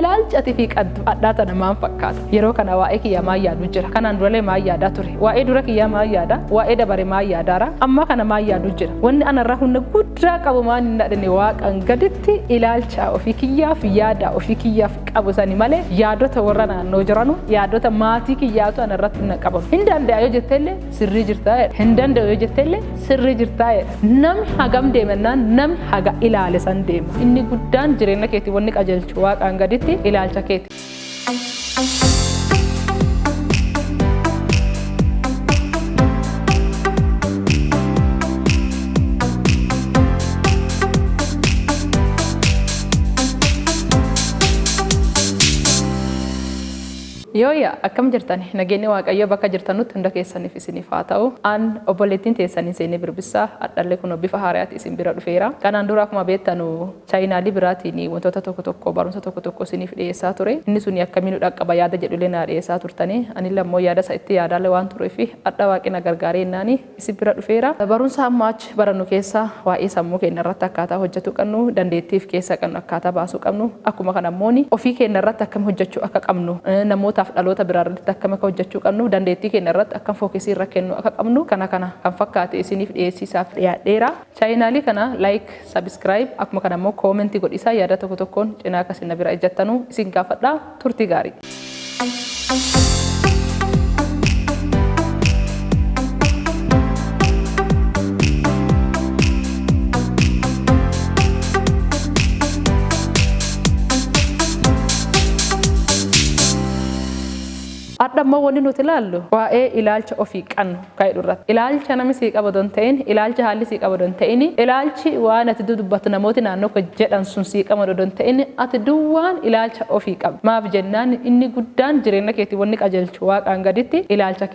ilaalcha ati fi qaddu addaata namaan fakkaata yeroo kana waa'ee kiyya maa yaadu jira kanaan duralee maa yaadaa ture waa'ee dura kiyya maa yaada waa'ee dabare maa yaadaara amma kana maa yaadu jira wanni anarraa hunda guddaa qabu maan hin dhadhine waaqan gaditti ilaalcha ofii kiyyaaf yaada ofii kiyyaaf qabu sani malee yaadota warra naannoo jiranu yaadota maatii kiyyaatu anarratti hin qaban hin danda'a yoo jetteellee sirrii jirtaa hin danda'u yoo jetteellee sirrii jirtaa namni hagam deemannaan namni haga ilaale san deema inni guddaan jireenya keetii wanni qajeelchu waaqan gaditti ilaalcha keeti. Yooya akkam jirtani nageenyi waaqayyo bakka jirtanutti hunda keessaniif isiniif haa ta'u an obboleettiin teessanii seenee birbissaa adhallee kun bifa haaraatti isin bira dhufeera kanaan dura akkuma beektanu chaayinaalii biraatiin wantoota tokko barumsa tokko isiniif dhiyeessaa ture inni suni akkamiin dhaqqaba yaada jedhulee na dhiyeessaa turtanii ani lammoo yaada isaa itti yaadaalee waan tureef adha waaqina gargaaree innaani isin bira dhufeera barumsa ammaa achi barannu keessa waa'ee sammuu keenya irratti akkaataa hojjetu qabnu dandeettiif keessa qabnu akkaataa baasuu qabnu akkuma kanammoo ofii keenya irratti akkam hojjechuu akka qabnu namoota dhaloota biraa irratti akkam akka hojjechuu qabnu dandeettii keenya irratti akkam fookisii irra kennu akka qabnu kana kan fakkaate isiniif dhiyeessisaaf dhiyaadheera chaayinaalii kana like subscribe akkuma kana immoo koomentii godhisaa yaada tokkoon cinaa akkasiin na bira ejjattanu isin gaafadha turtii gaarii. Adamma wanni nuti ilaallu waa'ee ilaalcha ofii qabnu ka'ee irratti ilaalcha namni sii qabu don ta'in ilaalcha haalli sii qabu don ta'in ilaalchi waan ati dubbatu namooti naannoo kee jedhan sun sii qabu don ta'in ati duwwaan ilaalcha ofii qabu maaf jennaan inni guddaan jireenya keetii wanni qajeelchu waaqaan gaditti ilaalcha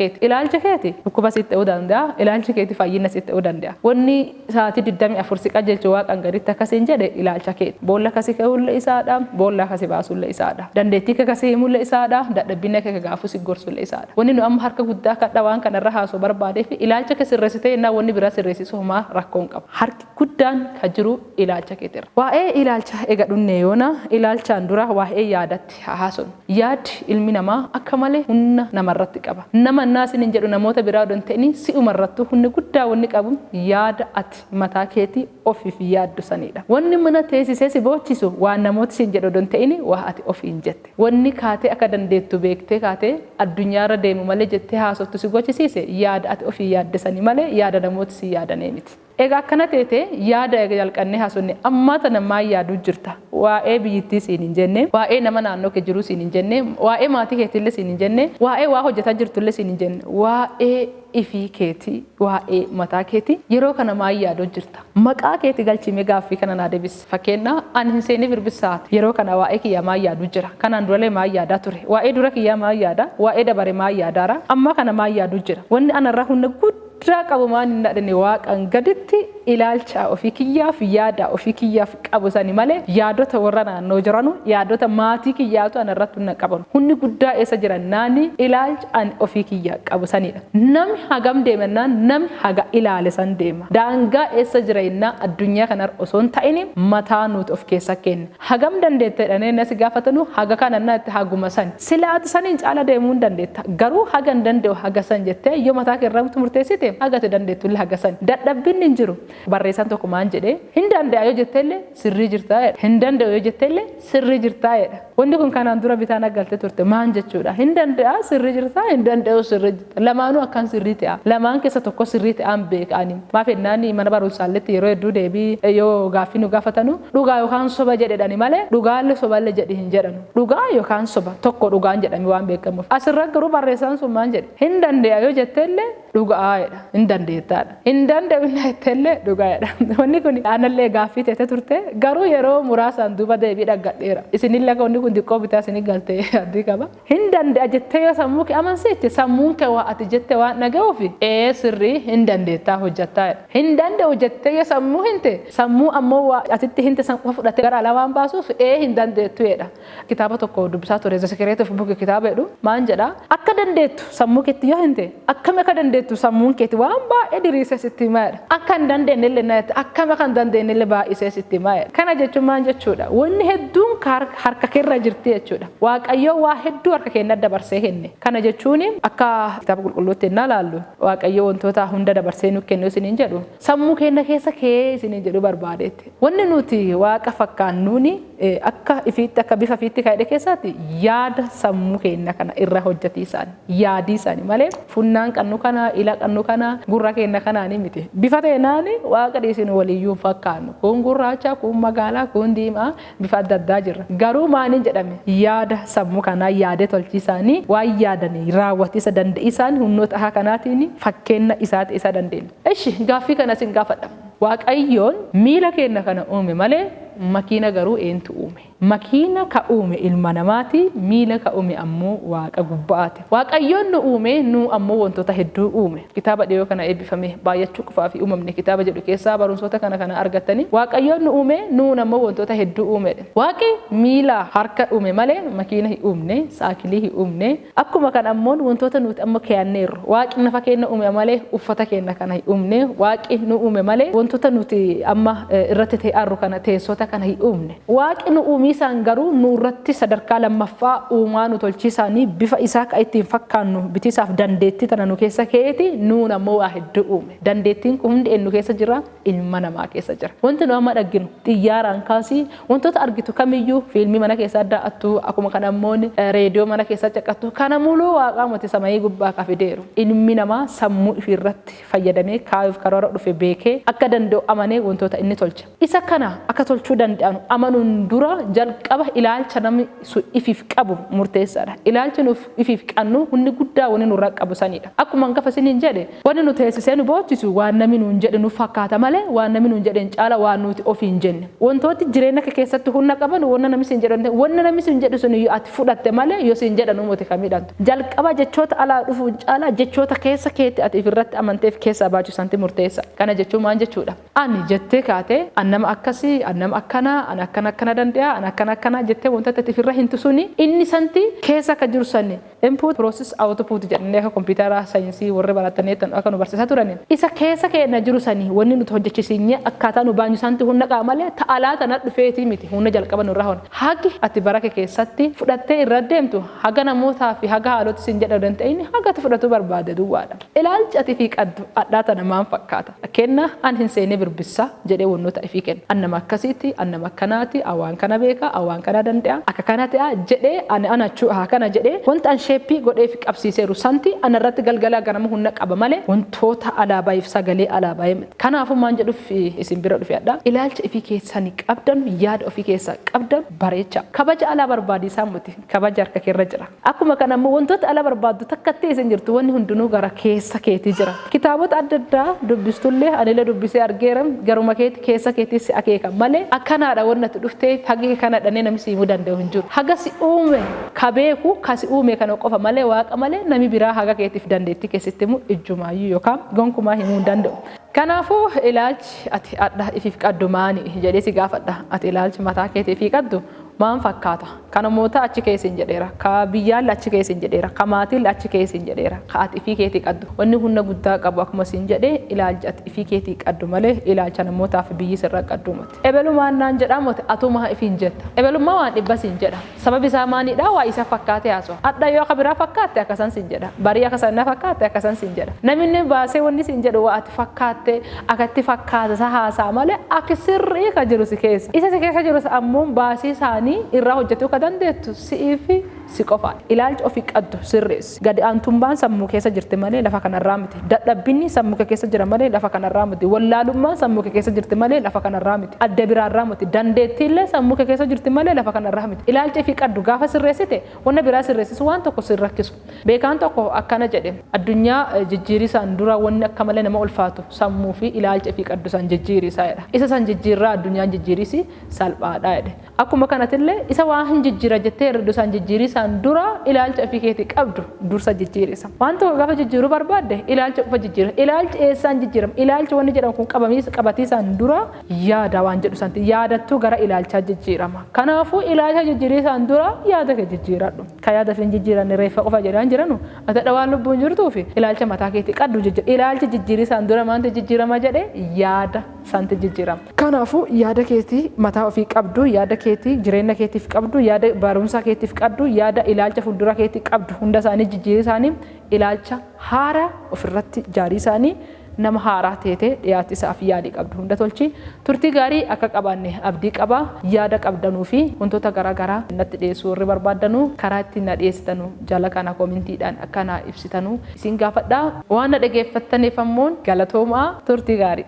keeti dhukkuba sitti ta'uu danda'a ilaalchi keetii fayyina sitti ta'uu danda'a wanni sa'aatii 24 si qajeelchu waaqaan gaditti akkasiin jedhe ilaalcha keeti boolla kasi ka'uulle isaadha boolla kasi baasuulle isaadha dandeettii kee kasi himuulle isaadha dadhabbina kee gaafu gorsulle isaadha wanni nu amma harka guddaa kadha waan kanarra haasoo barbaadee fi ilaalcha kee sirreessitee innaa wanni biraa sirreessisu homaa rakkoon qaba harki guddaan ka jiru ilaalcha keetirra waa'ee ilaalcha ega dhunne yoona ilaalchaan dura waa'ee yaadatti haason yaad ilmi namaa akka malee humna namarratti qaba nama naasin hin jedhu namoota biraa odon ta'ini si'umarrattu humni guddaa wanni qabu yaada ati mataa keetii ofiif yaaddu sanidha wanni mana teessisee si boochisu waan namooti sin jedhu odon ta'ini waa ati ofiin jette wanni kaatee akka dandeettu beektee kaatee addunyaarra deemu malee jettee haasoftu si gochisiise yaada ati ofii yaaddesanii malee yaada namooti si yaadanee miti. Egaa akkana teete yaada jalqannee haasofne ammaa tana maa yaaduu jirta waa'ee biyyittii siin hin jenne waa'ee nama naannoo kee jiru siin hin jenne waa'ee maatii keetillee siin hin jenne waa'ee waa hojjetaa jirtullee siin hin jenne waa'ee ifii keetii waa'ee mataa keetii yeroo kana maa yaaduu jirta maqaa keetii galchimee gaaffii kana naa deebis fakkeenya ani hin seenee birbisaati yeroo kana waa'ee kiyya maa yaaduu jira kanaan duralee maa yaadaa ture waa'ee dura kiyya maa yaada waa'ee dabare maa yaadaara amma kana maa yaaduu jira wanni anarraa hunda guddaa qabu maan hin dhadhine waaqan gaditti ilaalcha ofii kiyyaaf yaada ofii kiyyaaf qabu sani malee yaadota warra naannoo jiranu yaadota maatii kiyyaatu anarratti hin qaban hundi guddaa eessa jiran naani ilaalcha an ofii kiyyaa qabu sanidha namni hagam deemannaan namni haga ilaale san deema daangaa eessa jira innaa addunyaa kanar osoo hin ta'ini mataa nuti of keessa kenna hagam dandeettedhanii nasi gaafatanu haga kanannaa itti haguma san silaati saniin caala deemuu hin dandeetta garuu haga hin danda'u haga san jettee yoo mataa keerramtu murteessite hagati dandeettullee haga san dadhabbinni hin jiru barreessan tokko maan jedhee hin danda'a yoo jetteellee sirrii jirtaa jedha hin danda'u yoo jetteellee sirrii jirtaa jedha wanni kun kanaan dura bitaan aggaltee turte maan jechuudha hin danda'a sirrii jirtaa hin danda'u sirrii jirta lamaanuu akkan sirrii ta'a lamaan keessa tokko sirrii ta'an beekani maaf ennaan mana barumsaalletti yeroo hedduu deebii yoo gaaffii nu gaafatanu dhugaa yookaan soba jedhedhani malee dhugaallee soballee jedhi hin jedhanu dhugaa yookaan soba tokko dhugaan jedhami waan beekamuuf asirra garuu barreessaan sun maan jedhe hin danda'a yoo jetteellee dhugaa jedha hin dandeettaadha hin danda'u hin jetteellee dhugaadha wanni kun aanallee gaaffii teete turte garuu yeroo muraasaan duuba deebii dhaggadheera isinillee wanni kun diqqoo bitaa isinii galtee addii qaba hin danda'a jettee yoo sammuu kee amansiitte sammuun kee waa ati jette waan dhaga'uufi sirrii hin dandeettaa hojjettaa hin danda'u jettee yoo sammuu hinte sammuu ammoo waa atitti hinte san qofa fudhattee gara alaa waan baasuuf hin dandeettu jedha kitaaba tokko dubbisaa ture The Secret of Book kitaaba jedhu maan jedha akka dandeettu sammuu keetti yoo hinte akkami akka dandeettu dandeettu sammuun keeti waan baay'ee diriirsee sitti himaadha. Akka hin dandeenye illee naati akkama kan dandeenye illee baay'isee sitti himaadha. Kana jechuun maal jechuudha? Wanni hedduun harka keerra jirti jechuudha. Waaqayyo waa hedduu harka keenya dabarsee kenne. Kana jechuun akka kitaaba qulqulluutti innaa laallu waaqayyo wantoota hunda dabarsee nuuf kennu isiniin jedhu sammuu keenya keessa kee isiniin jedhu barbaadeetti. Wanni nuti waaqa fakkaannuuni akka ifiitti akka bifa ifiitti kaa'e keessatti yaada sammuu keenya kana irra hojjetiisaan yaadii isaanii malee funnaan qannu kana ila qannu kana gurra keenya kanaanii miti. Bifa teenaan waaqa dhiisin waliyyuu fakkaannu kun gurraacha kun magaalaa kun diimaa bifa adda addaa jirra. Garuu maaliin jedhame yaada sammuu kanaa yaadee tolchiisaanii waan yaadanii raawwatiisa dandeessisaan humnoota akka kanaatiin fakkeenya isaati isa dandeenya. Eshi gaaffii kana sin gaafadha. Waaqayyoon miila keenya kana uume malee makiina garuu eentu uume? Makiina ka uume ilma namaati, miila ka uume ammoo waaqa gubbaati. Waaqayyoon nu uume nu ammoo wantoota hedduu uume. Kitaaba dhiyoo kana eebbifame baay'achuu qofaa fi uumamne kitaaba jedhu keessaa barumsoota kana argattanii waaqayyoon nu uume nu ammoo wantoota hedduu uume. Waaqi miila harka uume malee makiina hin uumne, saakilii hin uumne. Akkuma kana ammoo wantoota nuti amma keeyanneerru. Waaqi nafa keenya uume malee uffata keenya kana hin uumne. Waaqi nu uume malee wantoota nuti amma irratti ta'arru kana teessota kana hin uumne. Waaqi nu uumisaan garuu nurratti sadarkaa lammaffaa uumaa nu tolchiisaanii bifa isaa ka ittiin fakkaannu bitisaaf dandeettii tana nu keessa keeti nuun ammoo waa hedduu uume. Dandeettiin kun hundi eenyu keessa jira? Ilma namaa keessa jira. Wanti nu amma dhagginu xiyyaaraan kaasii wantoota argitu kamiyyuu fiilmii mana keessaa daa'attu akkuma kana ammoo reediyoo mana keessaa caqattu kana muluu waaqaa moti samayii gubbaa ka fideeru. Ilmi namaa sammuu ifiirratti fayyadamee kaayuuf karoora dhufe beekee akka danda'u amanee wantoota inni tolcha. Isa kana akka tolchuu danda'an amanuun dura jalqaba ilaalcha namni ifiif qabu murteessaadha. Ilaalchi nuuf ifiif qabnu hundi guddaa wanni nurra qabu sanidha. Akkuma hangafa isiniin jedhe wanni nu teessisee nu boochisu waan namni nuun jedhe nu fakkaata malee waan namni nuun jedheen caala waan nuti ofiin jenne. Wantooti jireenya kee keessatti humna qaban wanna namni siin jedhu wanna namni siin jedhu sun ati fudhatte malee yoo siin jedhan umuti kamidhantu. Jalqaba jechoota alaa dhufuun caala jechoota keessa keetti ati ifirratti amanteef keessa baachisanti murteessa. Kana jechuun maal jechuudha? Ani jettee kaatee annama akkasii annama akkana an akkana danda'a an akkana jettee wantoota ifirra hintu suni inni santi keessa ka jiru sanni input process output jedhanii akka kompiitara saayinsii warri baratanii akka nu barsiisaa turan isa keessa keenya jiru sani wanni nuti hojjechiisinye akkaataa nu baanyu santi hunda qaamalee ta'alaa tana dhufeetii miti hunda jalqaba nurra hona hagi ati baraka keessatti fudhattee irra deemtu haga namootaa fi haga haaloti sin jedha danda'ini haga ati fudhatu barbaade duwwaadha. Ilaalchi ati fi qaddu addaa tana maan fakkaata? Kenna an hin seene birbissa jedhee wannoota ifi kenna. Annama akkasiiti annama akkanaati awaan kana beeka awaan kana danda'a akka kana ta'a jedhee anachuu kana jedhee wanta an sheeppii godhee fi qabsiiseeru santi anarratti galgalaa ganama hunda qaba malee wantoota alaabaayif sagalee alaabaayee miti. Kanaafuu maan jedhuuf isin bira dhufeedha. Ilaalcha ifi keessanii qabdan yaada ofii keessaa qabdan bareecha kabaja alaa barbaadisaa miti kabaja harka keerra jira. Akkuma kana immoo wantoota alaa barbaaddu takkatti isin jirtu wanni hundinuu gara keessa keetii jira. Kitaabota adda addaa dubbistullee anillee dubbisee argeera garuma keetii keessa keetii si akeeka malee akkanaadha wanna dhuftee hagi kana dhanee namni si himuu danda'u hin jiru. Haga si uume ka beeku ka si uume kana qofa malee waaqa malee nami biraa haga keetiif dandeettii keessatti himu ijjumaayyuu yookaan gonkumaa himuu hin danda'u. Kanaafuu ilaalchi ati adda ifiif qaddu maani jedhee si gaafadha. Ati ilaalchi mataa keetiif qaddu maan fakkaata? Ka namoota achi keessa hin jedheera, ka biyyaalli achi keessa hin jedheera, ka maatilli achi keessa hin jedheera, ka ati ifii keetii qaddu. Wanni humna guddaa qabu akkuma siin jedhee ilaalchi ati ifii keetii qaddu malee ilaalcha namootaaf biyyi sirra qaddu miti. Ebelumaan naan jedhamuti atuma ifiin jetta. Ebelummaa waan dhibba siin jedha. Sababi isaa maanidha? Waa isa fakkaatee haasoo. Adda yoo akka biraa fakkaatte akkasan siin jedha. Barii akkasan na fakkaatte akkasan siin jedha. Namni baasee wanni siin jedhu waa ati fakkaatte akkatti fakkaata haasaa malee akka sirrii ka jiru si keessa. Isa si keessa jiru ammoo baasii isaanii irraa hojjetuu ka dandeettu si'iifi si qofa. Ilaalchi ofii qaddu sirreessi. Gadi aantummaan sammuu keessa jirti malee lafa kanarraa miti. Dadhabbinni sammuu keessa jira malee lafa kanarraa miti. Wallaalummaan sammuu keessa jirti malee lafa kanarraa miti. Adda biraarraa miti. Dandeettiillee sammuu keessa jirti malee lafa kanarraa miti. Ilaalchi ofii qaddu gaafa sirreessite wanna biraa sirreessisu waan tokko sirrakkisu. Beekaan tokko akkana jedhe addunyaa jijjiirisaan dura wanni akka malee nama ulfaatu sammuu fi ilaalchi ofii qaddu san jijjiirisaadha. Isa san jijjiirraa addunyaan jijjiirisi salphaadha jedhe. Akkuma kanatillee isa waan hin jijjiira jettee herreedu san jijjiirisa jijjiiriisaan dura ilaalcha ofii keetii qabdu dursa jijjiirisa. Waan tokko gaafa jijjiiruu barbaadde ilaalcha qofa jijjiira. Ilaalchi eessaan jijjiirama? Ilaalchi wanni jedhamu kun qabatiisaan dura yaada waan jedhu santi yaadattuu gara ilaalchaa jijjiirama. Kanaafuu ilaalcha jijjiiriisaan dura yaada kee jijjiiradhu. Ka yaada fi jijjiiran reeffa qofa jedhaan jiranu ati dhawaan lubbuun jirtuu fi ilaalcha mataa keetii qabdu jijjiira. Ilaalchi jijjiiriisaan dura maanta jijjiirama jedhee yaada santi jijjiirama. Kanaafuu yaada keetii mataa ofii qabdu, yaada keetii jireenya keetiif qabdu, yaada barumsa keetiif qabdu, yaada ilaalcha fuuldura keetii qabdu hunda isaanii jijjiirisaanii ilaalcha haaraa ofirratti jaarii isaanii nama haaraa teetee dhiyaatti isaaf yaadii qabdu hunda tolchi. Turtii gaarii akka qabaanne abdii qaba. Yaada qabdanuu fi wantoota garaagaraa natti dhiyeessuu warri barbaaddanuu karaa ittiin na dhiyeessitanuu jala kana koomintiidhaan akka na ibsitanuu isin gaafadhaa. Waan na dhageeffattaniif ammoo galatoomaa. Turtii gaarii.